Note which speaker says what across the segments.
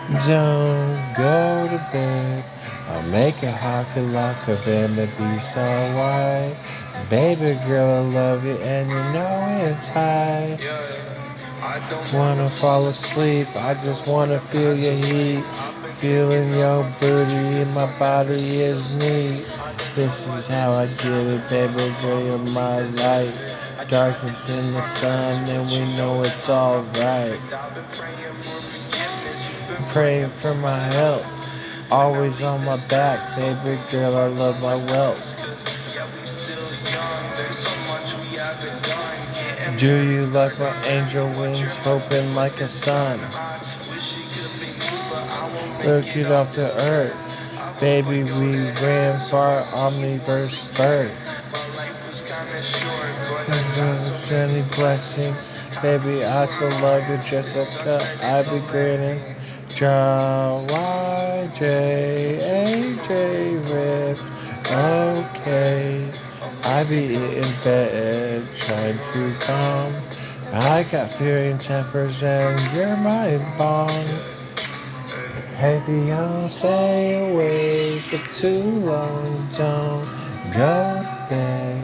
Speaker 1: Don't go to bed. I'll make a hockey lock of and the beast alright. Baby girl, I love you and you know it's high. Wanna fall asleep, I just wanna feel your heat. Feeling your booty, my body is neat. This is how I get it, baby girl, you're my light. Darkness in the sun, and we know it's alright. Praying for my health. Always on my back, baby girl, I love my wealth. Do you like my angel wings, hoping like a sun? Look it off the earth. Baby, we ran far, omniverse birth. Many blessings. Baby, I still love you, Jessica. I be grinning. John YJAJ Rip. Okay. I be in bed trying to calm. I got fearing tempers and you're my bond. Baby, I'll stay awake for too long. Don't go to bed.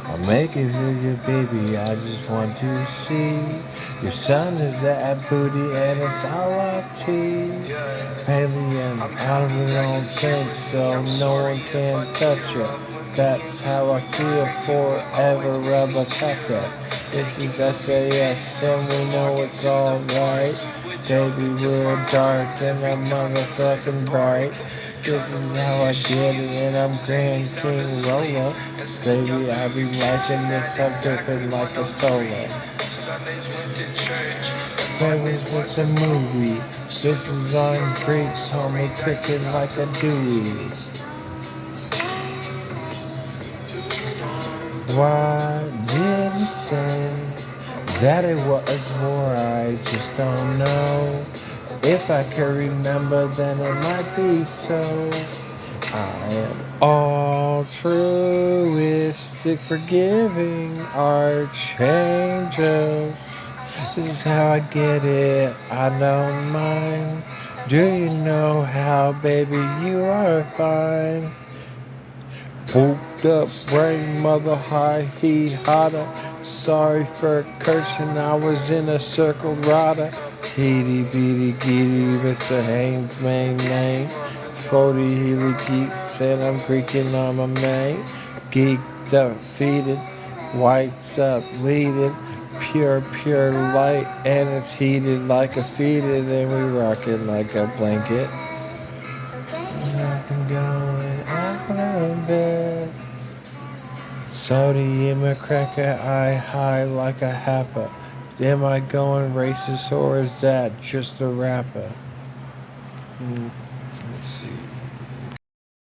Speaker 1: I'll make it with you, baby. I just want to see. Your son is that booty and it's all I tea. Alien, I don't think so. No one can touch it. That's how I feel forever, rubber tucker. This is SAS and we know it's alright. Baby, we're dark and I'm motherfucking bright. This is how I get it and I'm Grand King Roller. Baby, I be liking this, I'm dripping like a cola. Baby's what's a movie? This is on Greeks, homie, cooking like a Dewey. Why did you say that it was war? I just don't know. If I can remember, then it might be so. I am altruistic, forgiving, archangels. This is how I get it, I don't mind. Do you know how, baby, you are fine? Whooped up brain, mother high, he hotter. Sorry for cursing, I was in a circle rada. Heedy beady geedy, Mr. Haynes' main name. 40 Healy geeks, and I'm creaking on my mate. Geeked up, feeded, whites up, bleeding. Pure light, and it's heated like a feeded, and we rockin' like a blanket. I'm going out of bed. Sodium a cracker, I high like a happer. Am I going racist or is that just a rapper? Let's see.